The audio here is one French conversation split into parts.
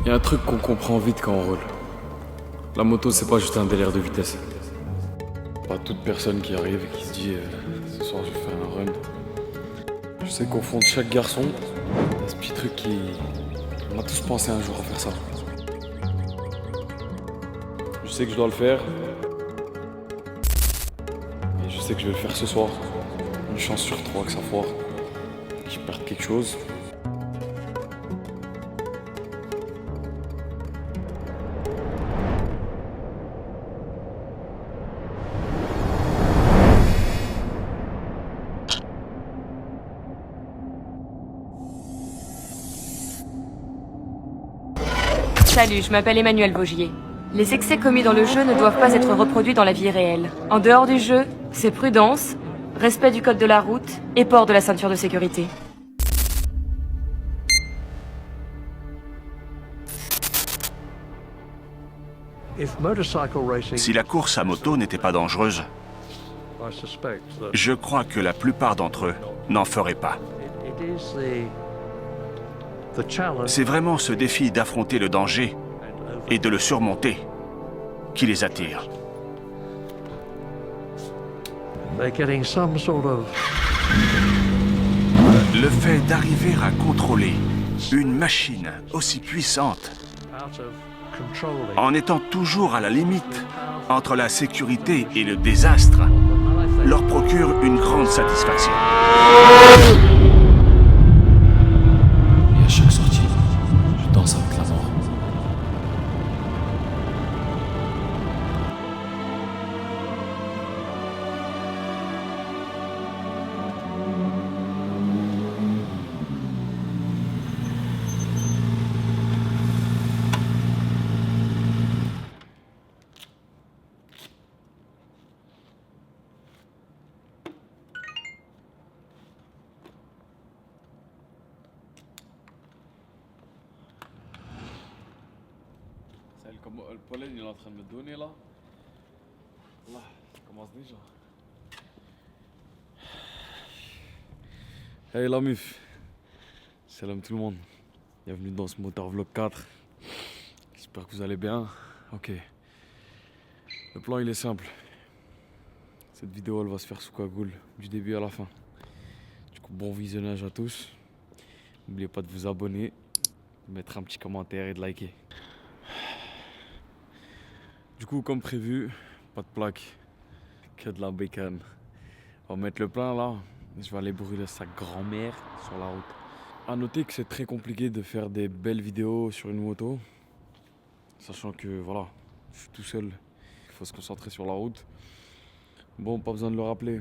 Il y a un truc qu'on comprend vite quand on roule. La moto, c'est pas juste un délire de vitesse. Pas toute personne qui arrive et qui se dit ce soir je vais faire un run. Je sais qu'au fond de chaque garçon, il y a ce petit truc qui. On a tous pensé un jour à faire ça. Je sais que je dois le faire. Et je sais que je vais le faire ce soir. Une chance sur trois que ça foire. Que je perde quelque chose. Salut, je m'appelle Emmanuel Vaugier. Les excès commis dans le jeu ne doivent pas être reproduits dans la vie réelle. En dehors du jeu, c'est prudence, respect du code de la route et port de la ceinture de sécurité. Si la course à moto n'était pas dangereuse, je crois que la plupart d'entre eux n'en feraient pas. C'est vraiment ce défi d'affronter le danger et de le surmonter qui les attire. Le fait d'arriver à contrôler une machine aussi puissante en étant toujours à la limite entre la sécurité et le désastre leur procure une grande satisfaction. Et à chaque sortie, je danse avec la mort. Le pollen il est en train de me donner là. Là, ça commence déjà. Hey la mif, salam tout le monde. Bienvenue dans ce motorvlog 4. J'espère que vous allez bien. Ok. Le plan il est simple. Cette vidéo elle va se faire sous cagoule du début à la fin. Du coup bon visionnage à tous. N'oubliez pas de vous abonner, de mettre un petit commentaire et de liker. Du coup, comme prévu, pas de plaque, que de la bécane. On va mettre le plein là, je vais aller brûler sa grand-mère sur la route. A noter que c'est très compliqué de faire des belles vidéos sur une moto, sachant que voilà, je suis tout seul, il faut se concentrer sur la route. Bon, pas besoin de le rappeler,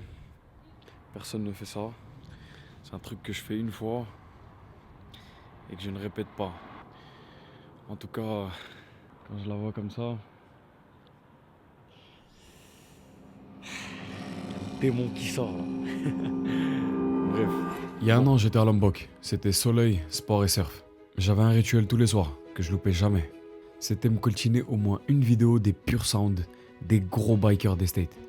personne ne fait ça. C'est un truc que je fais une fois et que je ne répète pas. En tout cas, quand je la vois comme ça, démon qui sort là. Bref. Il y a un an, j'étais à Lombok. C'était soleil, sport et surf. J'avais un rituel tous les soirs que je loupais jamais. C'était me coltiner au moins une vidéo des pure sound, des gros bikers des States.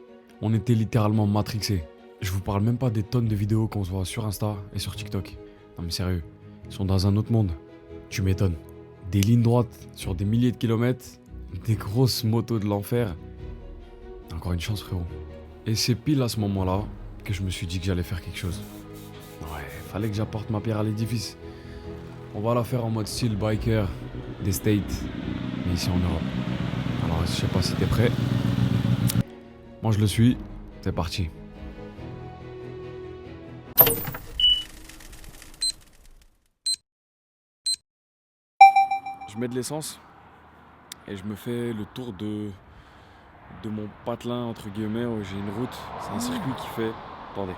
On était littéralement matrixés. Je vous parle même pas des tonnes de vidéos qu'on se voit sur Insta et sur TikTok. Non mais sérieux, ils sont dans un autre monde. Tu m'étonnes. Des lignes droites sur des milliers de kilomètres, des grosses motos de l'enfer. Encore une chance frérot. Et c'est pile à ce moment-là que je me suis dit que j'allais faire quelque chose. Ouais, fallait que j'apporte ma pierre à l'édifice. On va la faire en mode style biker des States, mais ici en Europe. Alors je sais pas si t'es prêt. Moi je le suis, c'est parti. Je mets de l'essence et je me fais le tour de mon patelin entre guillemets où j'ai une route. C'est un circuit qui fait... Attendez.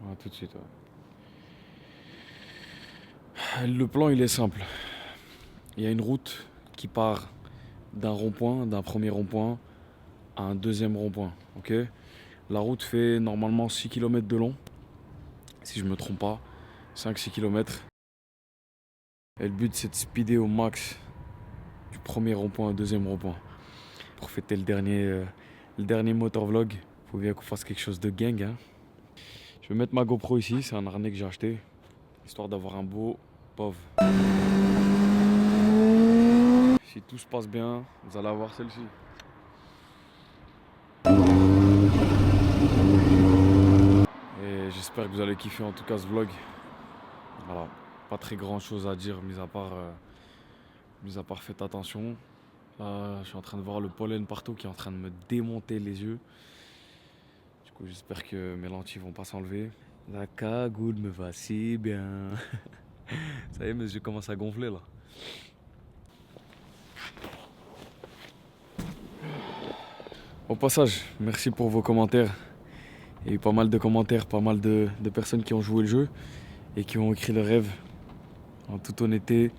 Voilà, tout de suite. Ouais. Le plan il est simple. Il y a une route qui part d'un rond-point, d'un premier rond-point à un deuxième rond-point. Ok. La route fait normalement 6 km de long. Si je me trompe pas. 5-6 km. Et le but c'est de speeder au max du premier rond-point au deuxième rond-point. Pour fêter le dernier motovlog, faut bien qu'on fasse quelque chose de gang. Hein. Je vais mettre ma GoPro ici, c'est un harnais que j'ai acheté, histoire d'avoir un beau POV. Si tout se passe bien, vous allez avoir celle-ci. Et j'espère que vous allez kiffer en tout cas ce vlog. Voilà, pas très grand chose à dire, mis à part faites attention. Là, je suis en train de voir le pollen partout qui est en train de me démonter les yeux. Du coup, j'espère que mes lentilles vont pas s'enlever. La cagoule me va si bien. Ça y est, mes yeux commencent à gonfler là. Au passage, merci pour vos commentaires. Il y a eu pas mal de commentaires, pas mal de personnes qui ont joué le jeu et qui ont écrit le rêve. En toute honnêteté,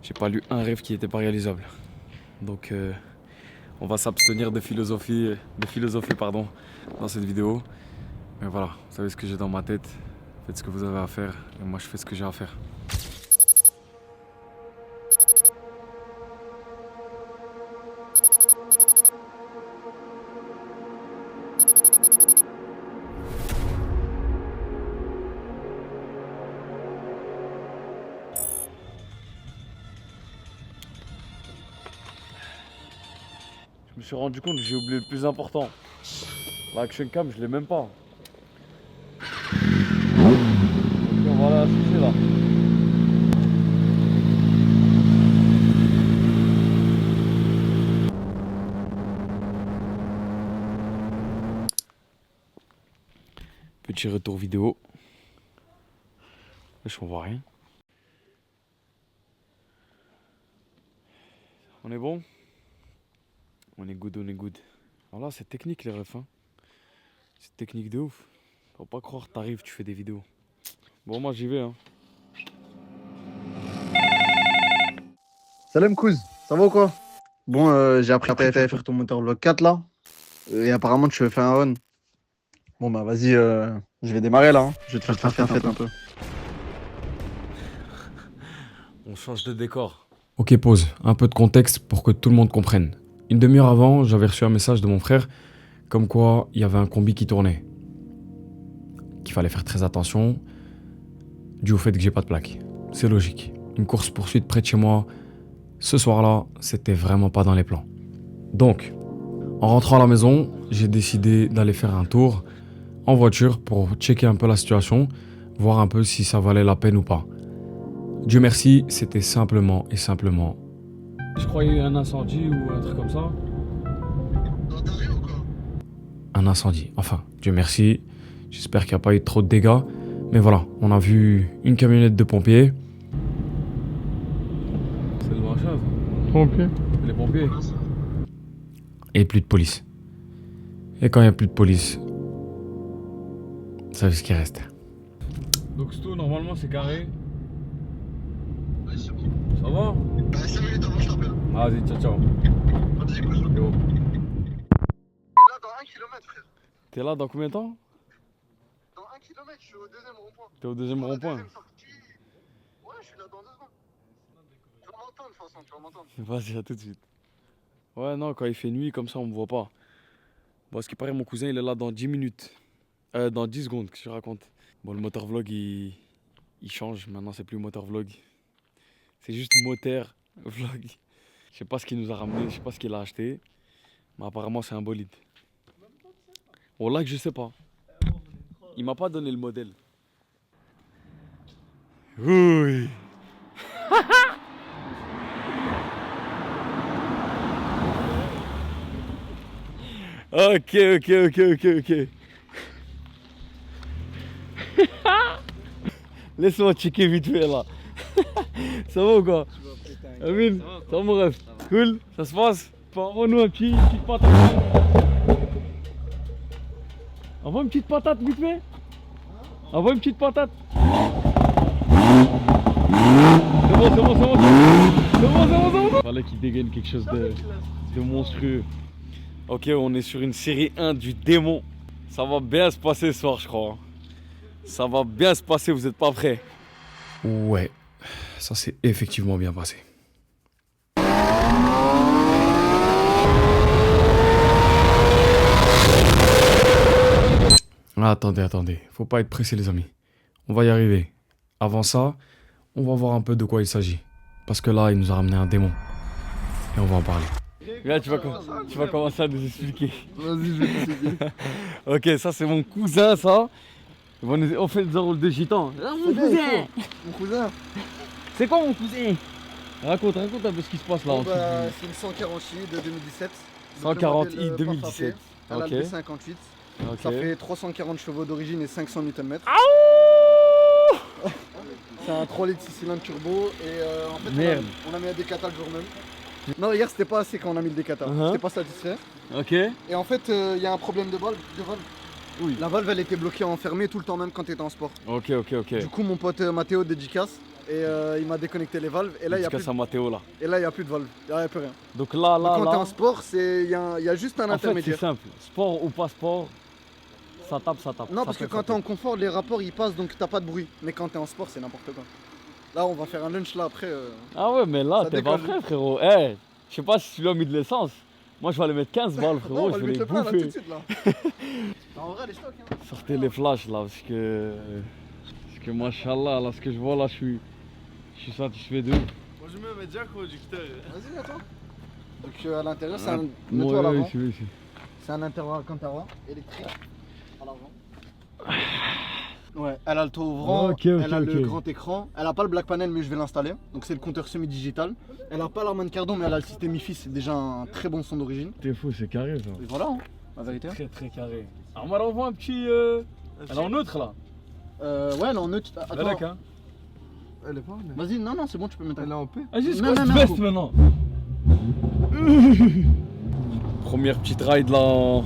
j'ai pas lu un rêve qui n'était pas réalisable. Donc on va s'abstenir de philosophie dans cette vidéo. Mais voilà, vous savez ce que j'ai dans ma tête. Faites ce que vous avez à faire et moi je fais ce que j'ai à faire. Je me suis rendu compte que j'ai oublié le plus important. L'action cam, je l'ai même pas. Donc on va la switcher là. Petit retour vidéo. Wesh, on voit rien. On est bon? On est good, on est good. Alors là, c'est technique les refs. Hein. C'est technique de ouf. Faut pas croire, t'arrives, tu fais des vidéos. Bon, moi j'y vais. Hein. Salam Kouz, ça va ou quoi? Bon, j'ai appris à faire ton moteur bloc 4 là. Et apparemment tu veux faire un run. Bon bah vas-y, je vais démarrer là. Hein. Je vais te faire fête un peu. On change de décor. Ok, pause. Un peu de contexte pour que tout le monde comprenne. Une demi-heure avant, j'avais reçu un message de mon frère comme quoi il y avait un combi qui tournait. Qu'il fallait faire très attention dû au fait que j'ai pas de plaque. C'est logique. Une course-poursuite près de chez moi, ce soir-là, c'était vraiment pas dans les plans. Donc, en rentrant à la maison, j'ai décidé d'aller faire un tour en voiture pour checker un peu la situation, voir un peu si ça valait la peine ou pas. Dieu merci, c'était simplement et simplement... Je croyais qu'il y a eu un incendie ou un truc comme ça. Un incendie. Enfin, Dieu merci. J'espère qu'il n'y a pas eu trop de dégâts. Mais voilà, on a vu une camionnette de pompiers. C'est le branchage. Pompiers. Les pompiers. Et plus de police. Et quand il n'y a plus de police, vous savez ce qui reste. Donc c'est tout, normalement c'est carré. Ouais, c'est bon. Ça va? 5 minutes avant, je t'appelle. Vas-y, ciao, ciao. Vas-y, Kouz. Yo. Là, dans 1 km, frère. T'es là dans combien de temps? Dans 1 km, je suis au deuxième rond-point. T'es au deuxième Dans la rond-point? deuxième sortie. Ouais, je suis là dans 2 secondes. Tu vas m'entendre, de toute façon, tu vas m'entendre. Vas-y, à tout de suite. Ouais, non, quand il fait nuit, comme ça, on me voit pas. Bon, ce qui paraît, mon cousin, il est là dans 10 minutes. Dans 10 secondes, que je raconte. Bon, le moteur vlog, il change. Maintenant, c'est plus moteur vlog. C'est juste moteur vlog. Je sais pas ce qu'il nous a ramené, je sais pas ce qu'il a acheté. Mais apparemment, c'est un bolide. Oh là que je sais pas. Il m'a pas donné le modèle. Oui. Ok. Laisse-moi checker vite fait là. Ça va ou quoi? Amine, ça va mon ref? Cool? Ça se passe? Envoie-nous un petite patate. Envoie une petite patate vite fait. Envoie une petite patate. C'est bon. Fallait qu'il dégaine quelque chose de monstrueux. Ok, on est sur une série 1 du démon. Ça va bien se passer ce soir, je crois. Ça va bien se passer, vous êtes pas prêts? Ouais, ça s'est effectivement bien passé. Attendez. Faut pas être pressé, les amis. On va y arriver. Avant ça, on va voir un peu de quoi il s'agit. Parce que là, il nous a ramené un démon. Et on va en parler. Là, tu vas commencer à nous expliquer. Vas-y, je vais t'expliquer. Ok, ça, c'est mon cousin, ça. On fait des rôles de gitan. Ah, mon cousin. Mon cousin. C'est quoi mon cousin? Raconte un peu ce qui se passe là. C'est une 140i de 2017. 140i 2017. Elle a Ok. le B58. Ok. Ça fait 340 chevaux d'origine et 500 Nm. C'est un 3 litres 6 cylindres turbo et en fait Merde. on a mis un décata le jour même. Non, hier c'était pas assez quand on a mis le décata. C'était pas satisfait. Ok. Et en fait il y a un problème de valve. Oui. La valve elle était bloquée enfermée tout le temps même quand tu étais en sport. Ok. Du coup mon pote Mathéo dédicace et il m'a déconnecté les valves et là il y a plus à Mathéo là. et là il y a plus de valve. Il y a plus rien. Donc là, Donc, quand t'es en sport, il y a juste un en fait, c'est intermédiaire. simple. Sport ou pas sport, ça tape. Non, parce que quand t'es en confort, les rapports ils passent donc t'as pas de bruit. Mais quand t'es en sport, c'est n'importe quoi. Là, on va faire un lunch là après. Ah ouais, mais là, Ça t'es pas décolle. prêt, frérot. Eh, je sais pas si tu lui as mis de l'essence. Moi, je vais aller mettre 15 balles, Non, frérot. on va Je le vais les mettre le plein là tout bouffer. de suite là. En vrai, les stocks. Hein. Sortez les flashs là, parce que machallah, là, ce que je vois là, je suis satisfait de ouf. Moi je me mets déjà conducteur. Vas-y, attends. Donc à l'intérieur, c'est un. Moi, Mets-toi à l'avant. ici. C'est un interrogatoire électrique à l'avant. Ouais, elle a le toit ouvrant, Ok, elle a le ok. grand écran, elle a pas le black panel mais je vais l'installer, donc c'est le compteur semi-digital. Elle a pas l'Harman Kardon mais elle a le système IFI, c'est déjà un très bon son d'origine. T'es fou, c'est carré ça. Et voilà, hein, la vérité. Très carré. Alors, moi, on voit un petit. Elle est en neutre là. Ouais, elle est en neutre. La Attends, lac, hein. Elle est pas là. vas-y, non, c'est bon, tu peux mettre Elle est en paix. Ah, juste Non, quoi non, cette non, veste coupe. maintenant. Première petite ride là en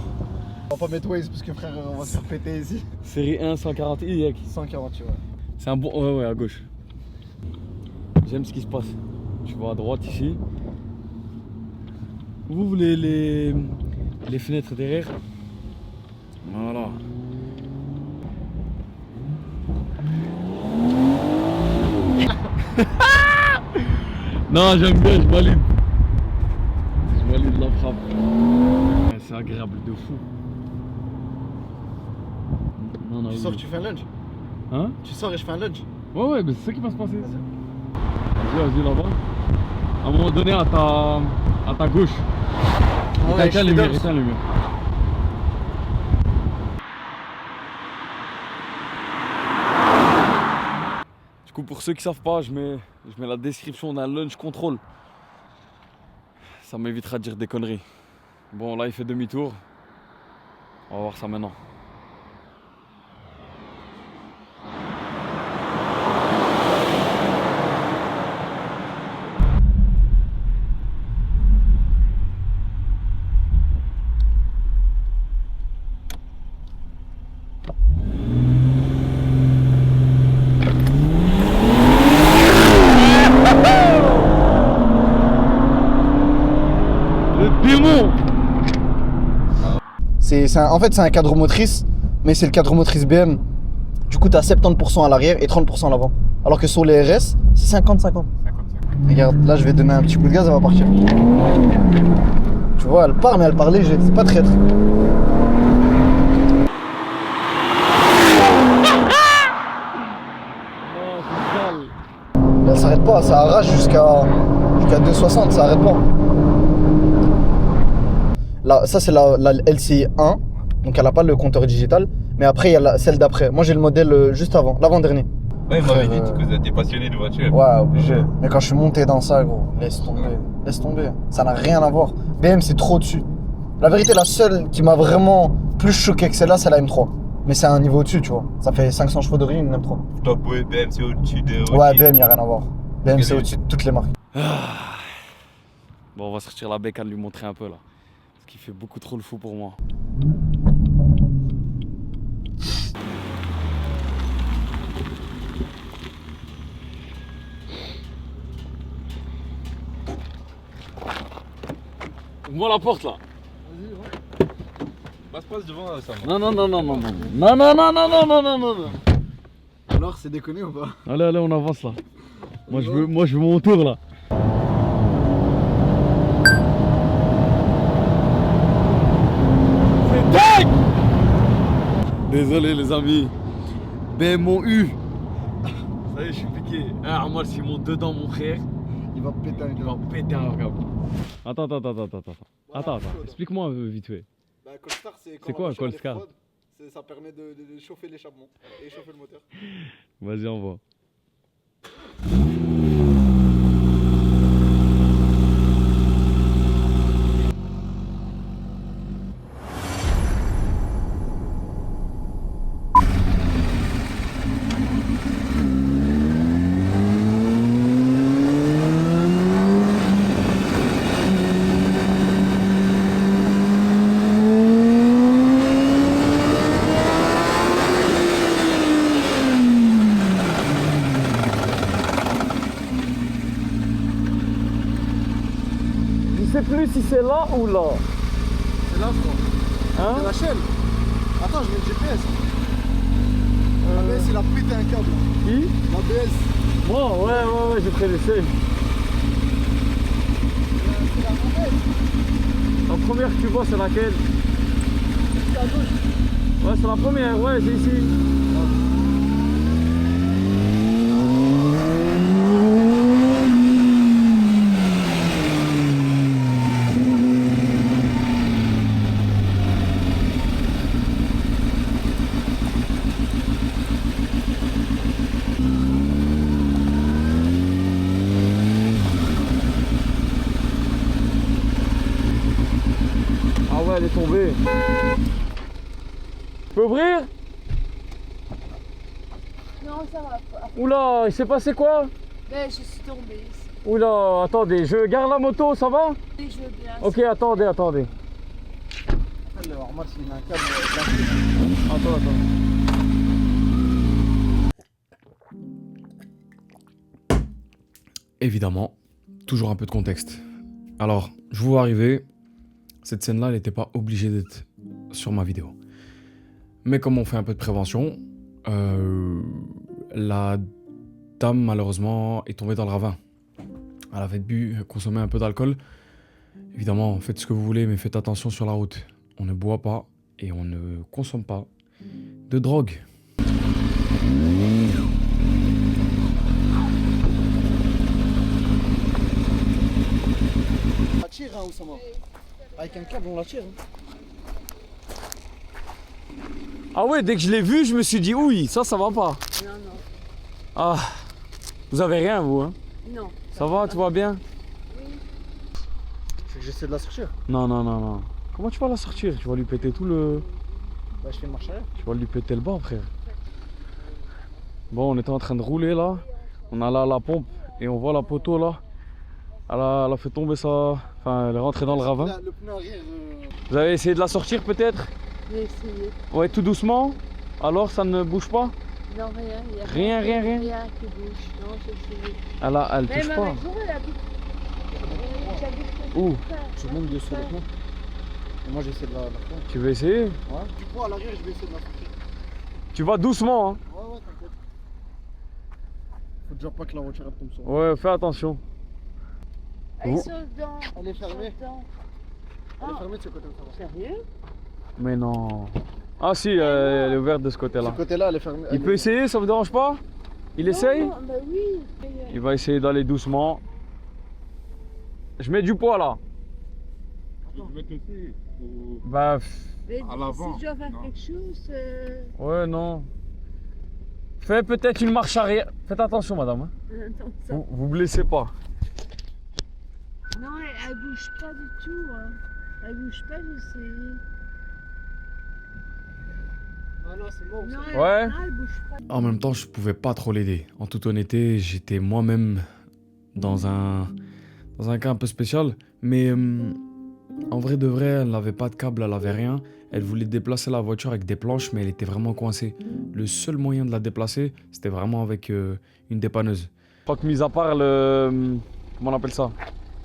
On va pas mettre Waze parce que frère, on va se faire péter ici. série 1 140i. Yek. 140, tu vois. C'est un bon. Ouais, à gauche. J'aime ce qui se passe. Tu vois à droite ici. Vous voulez les fenêtres derrière. Voilà. Non, j'aime bien, je valide. Je valide la frappe. Ouais, c'est agréable de fou. Non, Tu sors, oui. tu fais un lunch. Hein? Tu sors et je fais un lunch. Ouais, mais c'est ça qui va se passer. Vas-y là-bas. À un moment donné, à ta gauche. Éteins la lumière, éteins la lumière. Du coup, pour ceux qui savent pas, je mets la description d'un lunch contrôle. Ça m'évitera de dire des conneries. Bon, là, il fait demi-tour. On va voir ça maintenant. Le démon! En fait, c'est un cadre motrice, mais c'est le cadre motrice BM. Du coup, t'as 70% à l'arrière et 30% à l'avant. Alors que sur les RS, c'est 50-50. Regarde, là, je vais donner un petit coup de gaz, elle va partir. Tu vois, elle part, mais elle part léger. C'est pas traître. Elle s'arrête pas, ça arrache jusqu'à 260, ça arrête pas. Là, ça c'est la LCI 1, donc elle a pas le compteur digital, mais après il y a celle d'après. Moi j'ai le modèle juste avant, l'avant-dernier. Ouais, il m'avait dit que vous êtes passionné de voiture. Ouais, obligé. Mais quand je suis monté dans ça, gros, laisse tomber. Ça n'a rien à voir. BM c'est trop dessus. La vérité, la seule qui m'a vraiment plus choqué que celle-là, c'est la M3. Mais c'est un niveau au-dessus, tu vois. Ça fait 500 chevaux d'origine, une M3. Top, ouais, BM, c'est au-dessus de. Ouais, BM, y a rien à voir. BM, Ok, c'est au-dessus de toutes les marques. Bon, on va sortir la bécane, lui montrer un peu là. Parce qu'il fait beaucoup trop le fou pour moi. Ouvre-moi la porte là. Passe devant, ça va. Non. Alors, c'est déconné ou pas? Allez, on avance là. Moi je veux mon tour là. C'est dingue! Désolé les amis. Ben mon U. Ça y est, je suis piqué. Ah, Armar, s'il monte dedans, mon frère, Il va péter un il va péter un câble. Attends. Explique-moi vite fait. Bah, cold start, c'est C'est quoi un cold start? Ça permet de chauffer l'échappement et chauffer le moteur. Vas-y, on va. Je sais plus si c'est là ou là. C'est là, je crois. Hein? C'est la chaîne. Attends, je mets le GPS. L'ABS, il a pété un câble. Qui? L'ABS. Moi, ouais, j'ai pris l'essai. C'est la mauvaise. La première que tu vois, c'est laquelle? C'est à gauche. Ouais, c'est la première, ouais, c'est ici. Ah ouais, elle est tombée. Je peux ouvrir? Non, ça va pas. Oula, il s'est passé quoi? Ben, je suis tombée. Oula, attendez, je garde la moto, ça va? Je veux bien. Ok, attendez. Armar, s'il a un câble. Attends. Évidemment, toujours un peu de contexte. Alors, je vous vois arriver. Cette scène-là, elle n'était pas obligée d'être sur ma vidéo. Mais comme on fait un peu de prévention, la dame, malheureusement, est tombée dans le ravin. Elle avait bu, consommé un peu d'alcool. Évidemment, faites ce que vous voulez, mais faites attention sur la route. On ne boit pas et on ne consomme pas de drogue. On la tire, hein, Oussama. Avec un câble, on la tire. Hein. Ah ouais, dès que je l'ai vu, je me suis dit, oui, ça va pas. Non, non. Ah, vous avez rien, vous, hein? Non. Ça va, tout va bien? C'est que j'essaie de la sortir. Non. Comment tu vas la sortir? Tu vas lui péter tout le... Bah, je fais une marche arrière. Tu vas lui péter le bas, frère. Bon, on était en train de rouler, là. On a là la pompe et on voit la poteau, là. Elle a fait tomber ça... Enfin, elle est rentrée dans le ravin. Le pneu arrière... Vous avez essayé de la sortir, peut-être? J'ai essayé. Ouais, tout doucement. Alors, ça ne bouge pas? Non, rien. Y a Rien. Rien qui bouge. Non, j'ai essayé. Elle touche Même pas. avec vous, elle habite. J'habite. Où? Je monte dessus avec moi. Et moi, j'essaie de la faire. Tu veux essayer? Ouais. Du coup, à l'arrière, je vais essayer de la sortir. Tu vas doucement, hein? Ouais, t'inquiète. Faut déjà pas que la voiture elle tombe sur moi. Ouais, fais attention. Ils Vous- sont dedans. Elle est fermée. Ils sont dedans. Elle est fermée de ce côté-là. Sérieux? Mais non. Ah si, elle est ouverte de ce De côté-là. ce côté-là, elle est fermée. Il peut essayer, ça vous dérange pas? Il essaye? Non, bah oui. Il va essayer d'aller doucement. Je mets du poids là. Je vais te laisser. Bah, Mais À l'avant. si je dois faire Non. quelque chose. ouais, non. Fais peut-être une marche arrière. Faites attention, madame. Hein. Non, ça- Vous blessez pas. non, elle bouge pas du tout. Hein. Elle bouge pas, j'ai essayé. Ah non, c'est bon. Non, Ouais. elle bouge pas. En même temps, je pouvais pas trop l'aider. En toute honnêteté, j'étais moi-même dans un cas un peu spécial. Mais en vrai de vrai, elle n'avait pas de câble, elle avait rien. Elle voulait déplacer la voiture avec des planches, mais elle était vraiment coincée. Le seul moyen de la déplacer, c'était vraiment avec une dépanneuse. Je crois que mis à part le... Comment on appelle ça?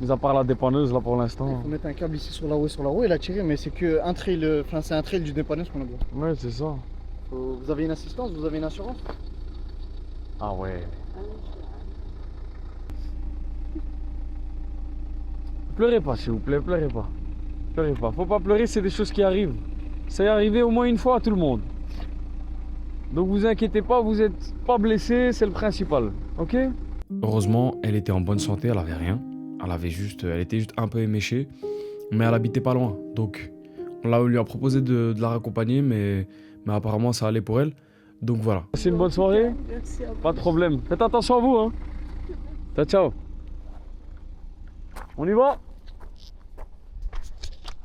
Mis à part la dépanneuse, là, pour Il l'instant. faut mettre un câble ici sur la roue et sur la roue et la tirer, mais c'est que un trail, enfin c'est un trail du dépanneur qu'on a besoin. Ouais, c'est ça. Vous avez une assistance, vous avez une assurance? Ah ouais. Pleurez pas, s'il vous plaît, pleurez pas. Pleurez pas. Faut pas pleurer, c'est des choses qui arrivent. Ça est arrivé au moins une fois à tout le monde. Donc vous inquiétez pas, vous êtes pas blessé, c'est le principal. Ok? Heureusement, elle était en bonne santé, elle avait rien. Elle était juste un peu éméchée, mais elle habitait pas loin. Donc, on lui a proposé de la raccompagner, mais apparemment ça allait pour elle. Donc voilà. C'est une bonne soirée? Merci à vous. Pas de problème. Faites attention à vous, hein. Ciao, ciao. On y va?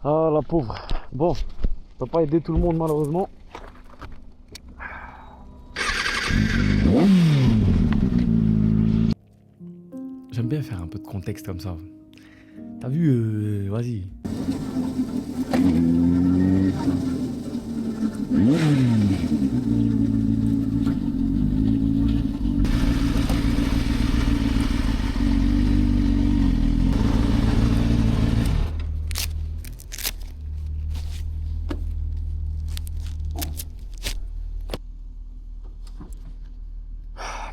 Ah, la pauvre. Bon, on peut pas aider tout le monde malheureusement. J'aime bien faire un peu de contexte comme ça. T'as vu, vas-y.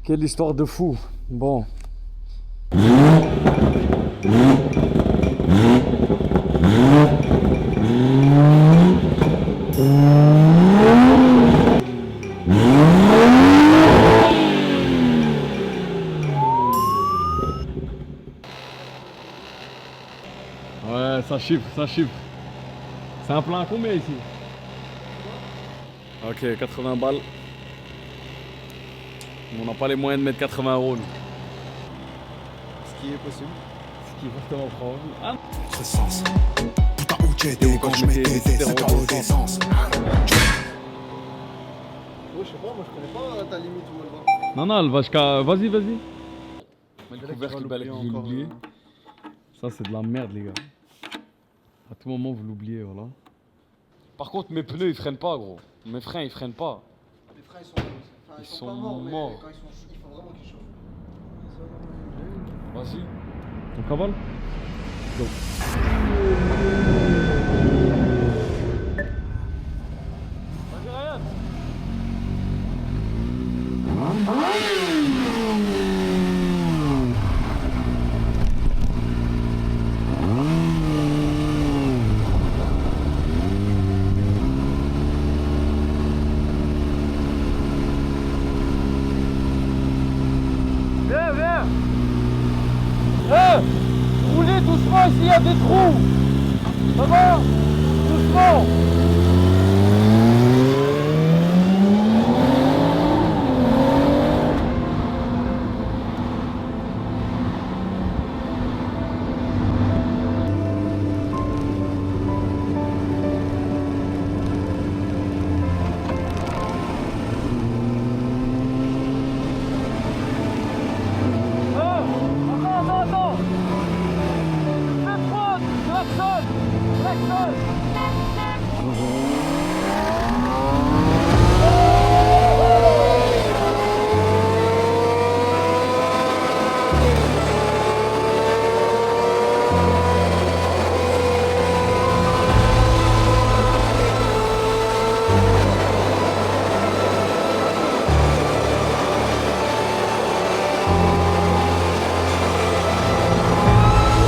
Quelle histoire de fou. Bon. Ouais, ça chiffre, ça chiffre. C'est un plein à combien ici? Ok, 80 balles. On n'a pas les moyens de mettre 80 €. nous. Ce qui est possible. Ce qui est fortement probable. Ah, Sens. Putain où t'étais quand je mettais des 5 € d'essence. Oh, je sais pas, moi je connais pas ta limite où elle va. non, non, elle va jusqu'à. Vas-y, vas-y. Le couvercle, balai, vous l'oubliez. Ça, c'est de la merde, les gars. À tout moment, vous l'oubliez, voilà. Par contre, mes pneus, ils freinent pas, gros. Mes freins, ils freinent pas. Les freins Ils sont sont pas morts, mais morts. quand il faut vraiment qu'ils chauffent. Vas-y. On cavale? Go. Vas-y, Ryan. Viens, viens. Roulez doucement ici, il y a des trous. Ça va? Doucement. Attends. Fais prendre, klaxonne.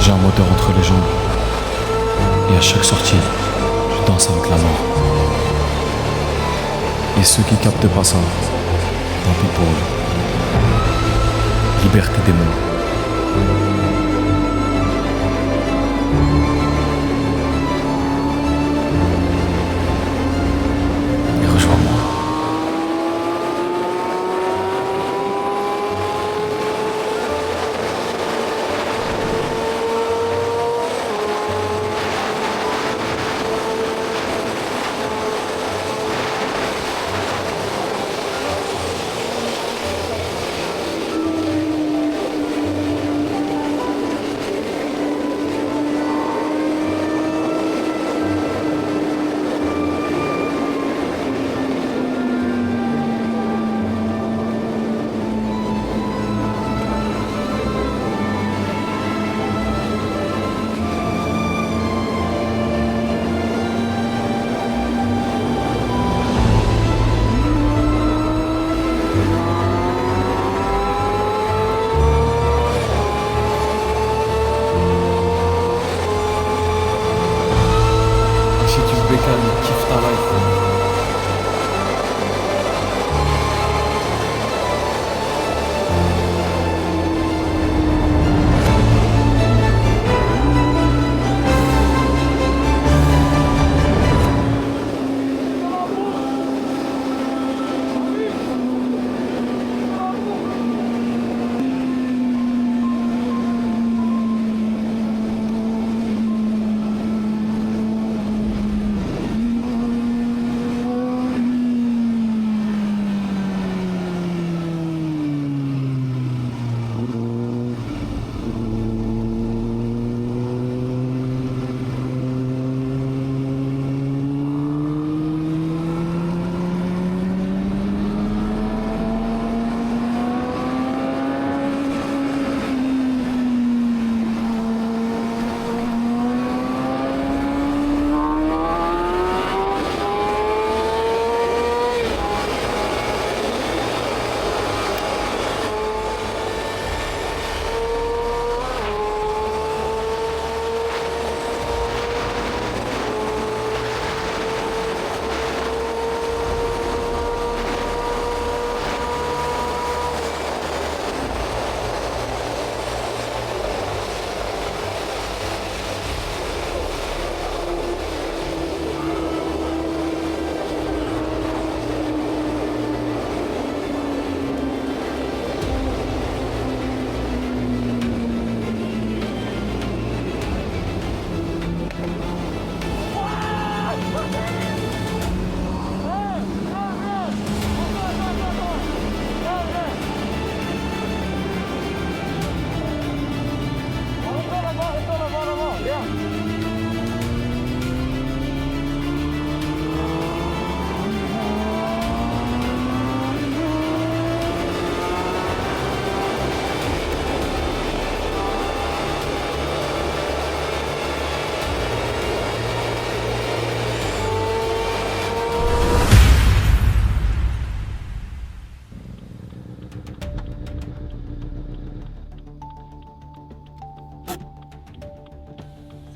J'ai un moteur entre les jambes. Et à chaque sortie, je danse avec la mort. Et ceux qui captent pas ça, tant pis pour eux. Liberté des mots. Et rejoins-moi.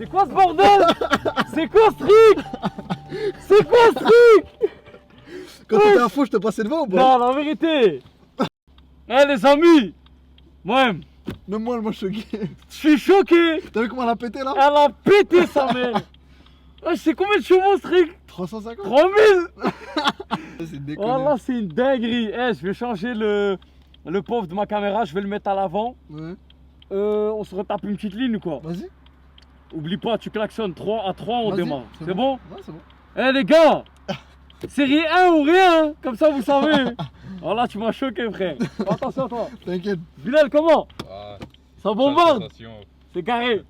C'est quoi ce bordel? C'est quoi ce truc? C'est quoi ce truc? Quand t'étais à faux, je te passais devant ou pas? Non, la vérité. Eh les amis, moi, Même moi, elle m'a choqué. je suis choqué. T'as vu comment elle a pété là? Elle a pété sa mère. Ouais, je sais combien de chevaux ce truc? 350. 3000. C'est déconné. Voilà, c'est une dinguerie. Eh, je vais changer le pauvre de ma caméra, je vais le mettre à l'avant. Ouais, On se retape une petite ligne ou quoi? vas-y. Oublie pas, tu klaxonnes 3 à 3, on Vas-y, démarre. C'est bon? Ouais, c'est bon. Eh les gars, série 1 ou rien, hein, comme ça vous savez. Voilà, tu m'as choqué frère. Fais attention à toi. T'inquiète. Bilal, comment? Ah, Ça bombarde? sensation. C'est carré.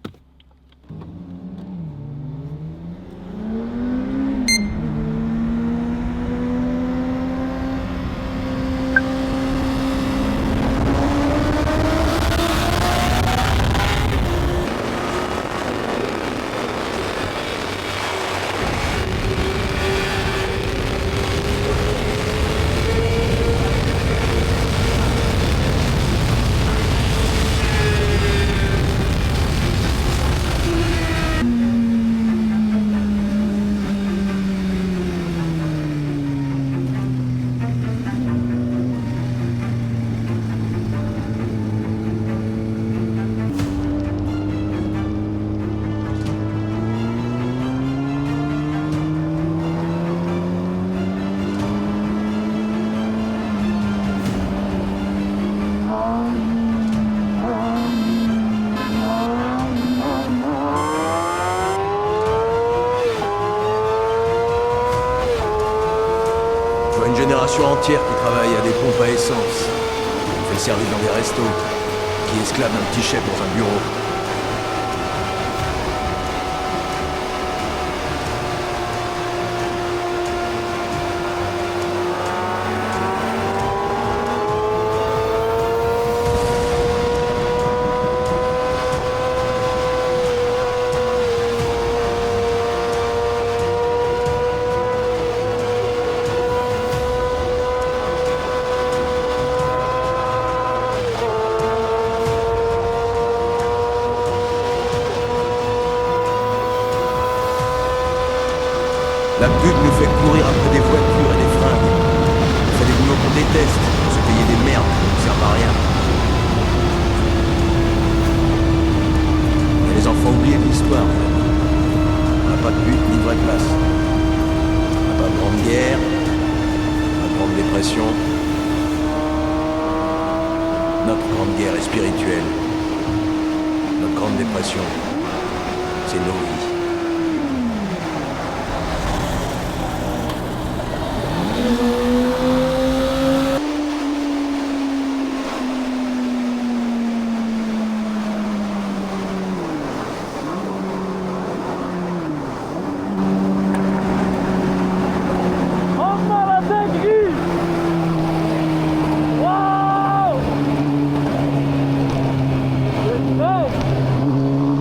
Je vois une génération entière qui travaille à des pompes à essence, qui fait le service dans des restos, qui est esclave d'un petit chef dans un bureau. La pub nous fait courir après des voitures et des fringues. On fait des boulots qu'on déteste, pour se payer des merdes qui ne servent à rien. Mais les enfants oubliés de l'histoire. On n'a pas de but ni de vraie place. On n'a pas de grande guerre, pas de grande dépression. Notre grande guerre est spirituelle. Notre grande dépression, c'est nos vies. Enfin la dinguerie! Waouh! C'est dingue!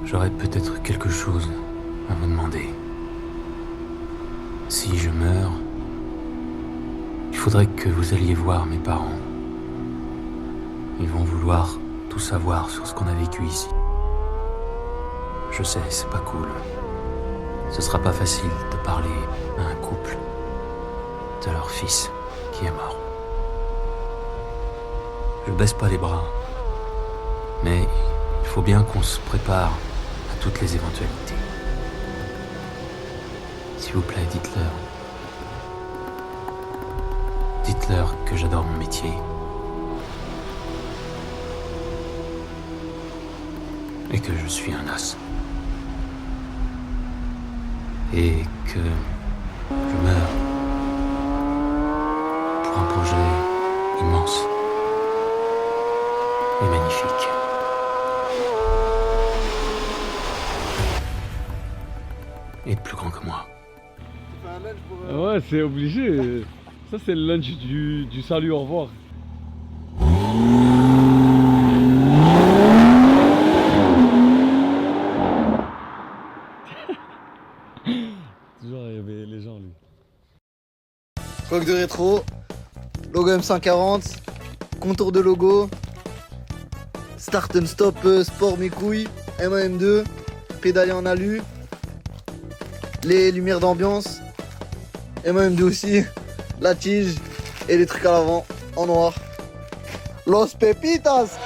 J'aurais peut-être quelque chose à vous demander. Si je meurs, il faudrait que vous alliez voir mes parents. Ils vont vouloir tout savoir sur ce qu'on a vécu ici. Je sais, c'est pas cool. Ce sera pas facile de parler à un couple de leur fils qui est mort. Je baisse pas les bras, mais il faut bien qu'on se prépare à toutes les éventualités. S'il vous plaît, dites-leur. Dites-leur que j'adore mon métier. Et que je suis un as. Et que je meurs pour un projet immense et magnifique. Et plus grand que moi. Ouais, c'est obligé. Ça, c'est le lunch du salut, au revoir. Toujours arriver les gens, lui. Coque de rétro, logo M140, contour de logo, start and stop sport mes couilles, M1 M2, pédalier en alu, les lumières d'ambiance, M1 M2 aussi, la tige et les trucs à l'avant en noir. Los Pepitas!